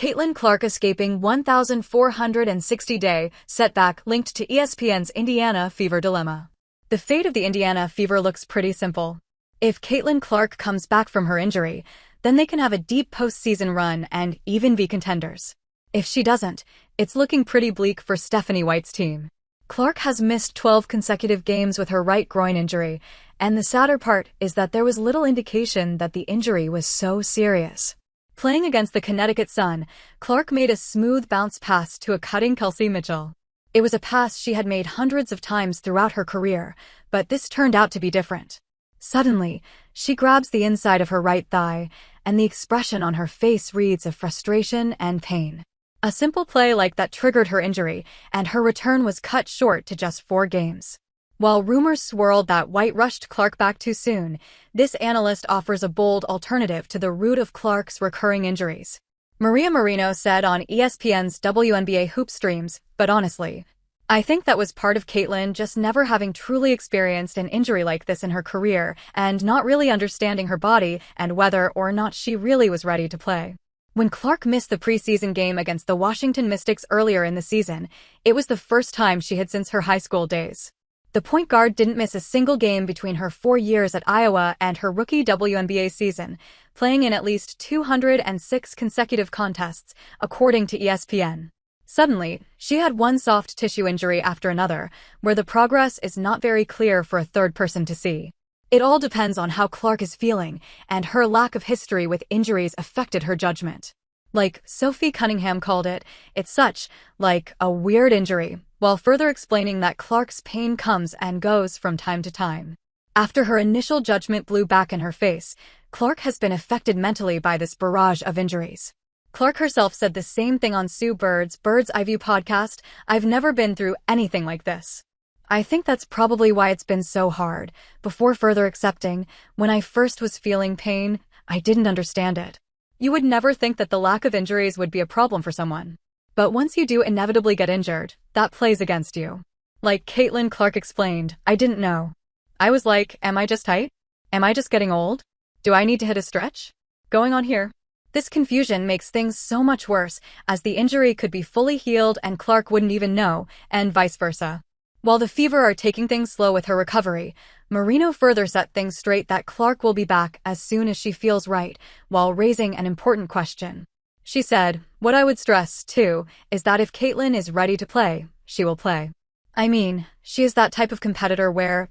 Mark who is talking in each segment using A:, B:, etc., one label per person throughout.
A: Caitlin Clark escaping 1,460-day setback linked to ESPN's Indiana Fever dilemma. The fate of the Indiana Fever looks pretty simple. If Caitlin Clark comes back from her injury, then they can have a deep postseason run and even be contenders. If she doesn't, it's looking pretty bleak for Stephanie White's team. Clark has missed 12 consecutive games with her right groin injury, and the sadder part is that there was little indication that the injury was so serious. Playing against the Connecticut Sun, Clark made a smooth bounce pass to a cutting Kelsey Mitchell. It was a pass she had made hundreds of times throughout her career, but this turned out to be different. Suddenly, she grabs the inside of her right thigh, and the expression on her face reads of frustration and pain. A simple play like that triggered her injury, and her return was cut short to just 4 games. While rumors swirled that White rushed Clark back too soon, this analyst offers a bold alternative to the root of Clark's recurring injuries. Maria Marino said on ESPN's WNBA Hoop streams, "But honestly, I think that was part of Caitlin just never having truly experienced an injury like this in her career and not really understanding her body and whether or not she really was ready to play." When Clark missed the preseason game against the Washington Mystics earlier in the season, it was the first time she had since her high school days. The point guard didn't miss a single game between her 4 years at Iowa and her rookie WNBA season, playing in at least 206 consecutive contests, according to ESPN. Suddenly, she had one soft tissue injury after another, where the progress is not very clear for a third person to see. It all depends on how Clark is feeling, and her lack of history with injuries affected her judgment. Like Sophie Cunningham called it, it's such, like, a weird injury, while further explaining that Clark's pain comes and goes from time to time. After her initial judgment blew back in her face, Clark has been affected mentally by this barrage of injuries. Clark herself said the same thing on Sue Bird's Bird's Eye View podcast, "I've never been through anything like this. I think that's probably why it's been so hard." Before further accepting, "When I first was feeling pain, I didn't understand it." You would never think that the lack of injuries would be a problem for someone. But once you do inevitably get injured, that plays against you. Like Caitlin Clark explained, "I didn't know. I was like, am I just tight? Am I just getting old? Do I need to hit a stretch? Going on here?" This confusion makes things so much worse, as the injury could be fully healed and Clark wouldn't even know, and vice versa. While the Fever are taking things slow with her recovery, Marino further set things straight that Clark will be back as soon as she feels right, while raising an important question. She said, "What I would stress, too, is that if Caitlin is ready to play, she will play. I mean, she is that type of competitor where,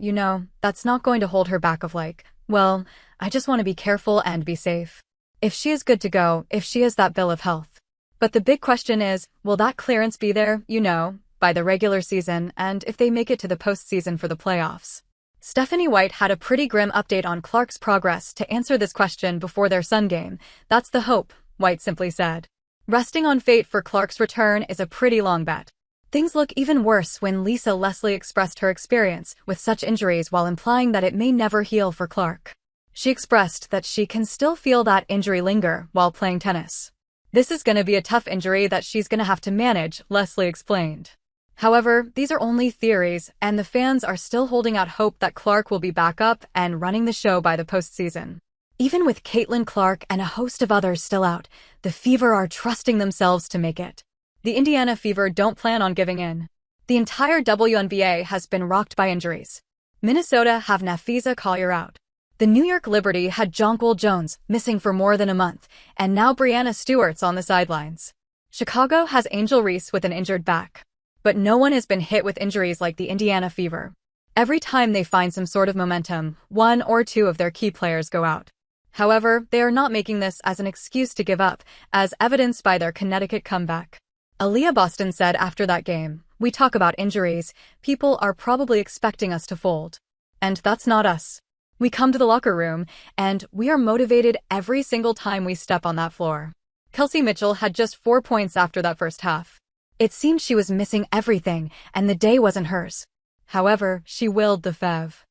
A: that's not going to hold her back of like, well, I just want to be careful and be safe. If she is good to go, if she is that bill of health." But the big question is, will that clearance be there, by the regular season and if they make it to the postseason for the playoffs? Stephanie White had a pretty grim update on Clark's progress to answer this question before their Sun game. "That's the hope," White simply said. Resting on fate for Clark's return is a pretty long bet. Things look even worse when Lisa Leslie expressed her experience with such injuries while implying that it may never heal for Clark. She expressed that she can still feel that injury linger while playing tennis. "This is going to be a tough injury that she's going to have to manage," Leslie explained. However, these are only theories, and the fans are still holding out hope that Clark will be back up and running the show by the postseason. Even with Caitlin Clark and a host of others still out, the Fever are trusting themselves to make it. The Indiana Fever don't plan on giving in. The entire WNBA has been rocked by injuries. Minnesota have Nafisa Collier out. The New York Liberty had Jonquil Jones missing for more than a month, and now Brianna Stewart's on the sidelines. Chicago has Angel Reese with an injured back. But no one has been hit with injuries like the Indiana Fever. Every time they find some sort of momentum, 1 or 2 of their key players go out. However, they are not making this as an excuse to give up, as evidenced by their Connecticut comeback. Aaliyah Boston said after that game, "We talk about injuries, people are probably expecting us to fold. And that's not us. We come to the locker room, and we are motivated every single time we step on that floor." Kelsey Mitchell had just 4 points after that first half. It seemed she was missing everything, and the day wasn't hers. However, she willed the Fev.